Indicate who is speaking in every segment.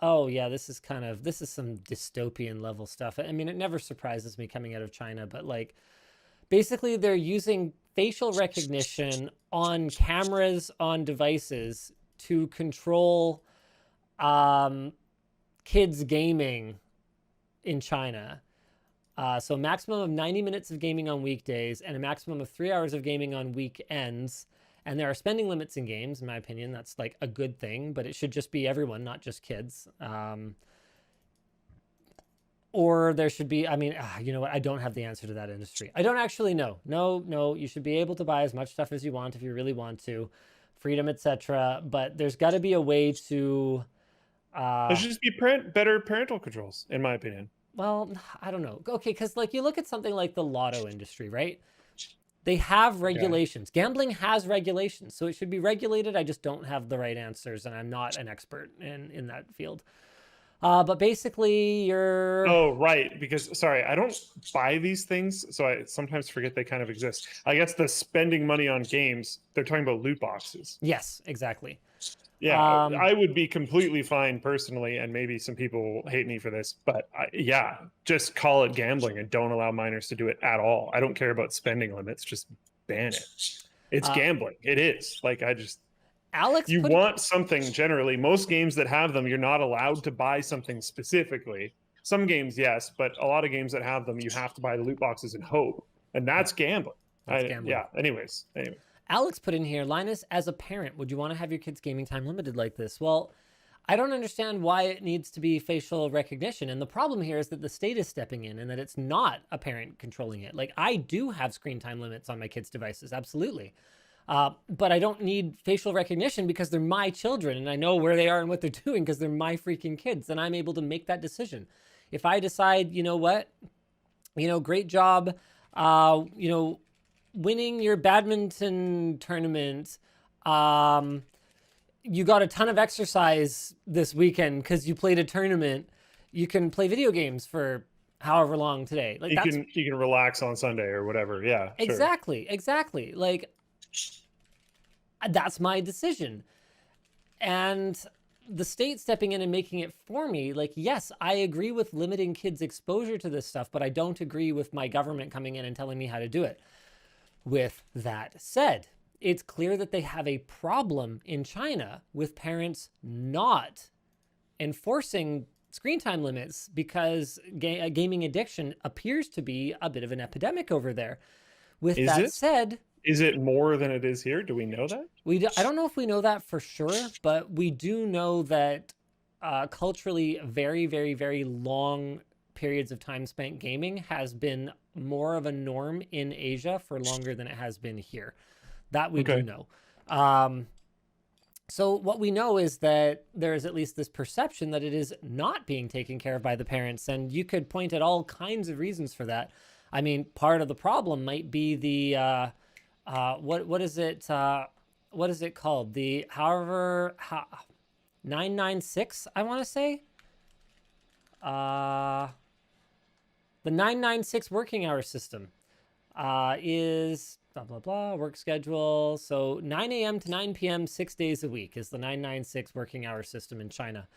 Speaker 1: Oh yeah, this is some dystopian level stuff. I mean, it never surprises me coming out of China, but like basically they're using facial recognition on cameras on devices to control um, kids gaming in China. So a maximum of 90 minutes of gaming on weekdays and a maximum of 3 hours of gaming on weekends. And there are spending limits in games, in my opinion. That's like a good thing, but it should just be everyone, not just kids. Or there should be, I mean, you know what? I don't have the answer to that industry. I don't actually know. No, you should be able to buy as much stuff as you want if you really want to, freedom, etc. But there's got to be a way to,
Speaker 2: There
Speaker 1: uh,
Speaker 2: should just be better parental controls, in my opinion.
Speaker 1: well, I don't know. Okay, because like you look at something like the lotto industry, right? They have
Speaker 2: Yeah.
Speaker 1: regulations. Gambling has regulations, so it should be regulated. I just don't have the right answers, and I'm not an expert in that field. But basically, you're
Speaker 2: Oh, right. Because sorry, I don't buy these things, so I sometimes forget they kind of exist. I guess the spending money on games, they're talking about loot boxes.
Speaker 1: yes, exactly.
Speaker 2: Yeah,
Speaker 1: Um,
Speaker 2: I would be completely fine personally, and maybe some people hate me for this, but yeah, just call it gambling and don't allow minors to do it at all. I don't care about spending limits, just ban it. It's
Speaker 1: uh,
Speaker 2: gambling. It is. Like I just
Speaker 1: Alex
Speaker 2: you
Speaker 1: put it.
Speaker 2: want something generally. Most games that have them, you're not allowed to buy something specifically. Some games, yes, but a lot of games that have them, you have to buy the loot boxes and hope, and
Speaker 1: Yeah,
Speaker 2: that's gambling.
Speaker 1: that's gambling.
Speaker 2: Yeah. Anyway.
Speaker 1: Alex put in here, Linus, as a parent, would you want to have your kids' gaming time limited like this? Well, I don't understand why it needs to be facial recognition. And the problem here is that the state is stepping in and that it's not a parent controlling it. Like, I do have screen time limits on my kids' devices, absolutely. But I don't need facial recognition because they're my children and I know where they are and what they're doing because they're my freaking kids. And I'm able to make that decision. If I decide, you know what, great job, winning your badminton tournament. Um, you got a ton of exercise this weekend because you played a tournament. You can play video games for however long today. Like that's
Speaker 2: You can relax on Sunday or whatever. Yeah, sure.
Speaker 1: exactly. Like that's my decision. And the state stepping in and making it for me, like, yes, I agree with limiting kids' exposure to this stuff, but I don't agree with my government coming in and telling me how to do it. With that said, it's clear that they have a problem in China with parents not enforcing screen time limits because gaming addiction appears to be a bit of an epidemic over there. With
Speaker 2: Is
Speaker 1: that
Speaker 2: it?
Speaker 1: said,
Speaker 2: Is it more than it is here? Do we know that?
Speaker 1: I don't know if we know that for sure, but we do know that culturally, very, very, very long periods of time spent gaming has been more of a norm in Asia for longer than it has been here. That we do
Speaker 2: Okay.
Speaker 1: know. Um, so what we know is that there is at least this perception that it is not being taken care of by the parents, and you could point at all kinds of reasons for that. I mean, part of the problem might be the what is it? What is it called? The however 996. I want to say uh, the 996 working hour system is blah blah blah work schedule. So 9 a.m. to 9 p.m. 6 days a week is the 996 working hour system in China.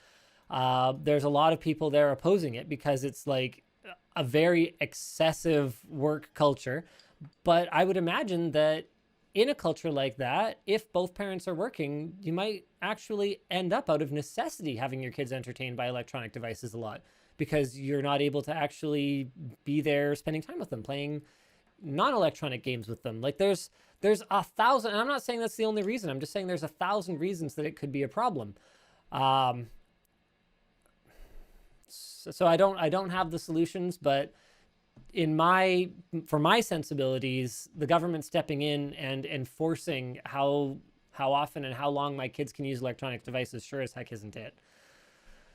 Speaker 1: There's a lot of people there opposing it because it's like a very excessive work culture. But I would imagine that in a culture like that, if both parents are working, you might actually end up out of necessity having your kids entertained by electronic devices a lot because you're not able to actually be there spending time with them, playing non-electronic games with them. Like there's a thousand, and I'm not saying that's the only reason. I'm just saying there's a thousand reasons that it could be a problem. Um, so I don't have the solutions, but in my for my sensibilities, the government stepping in and enforcing how often and how long my kids can use electronic devices sure as heck isn't it.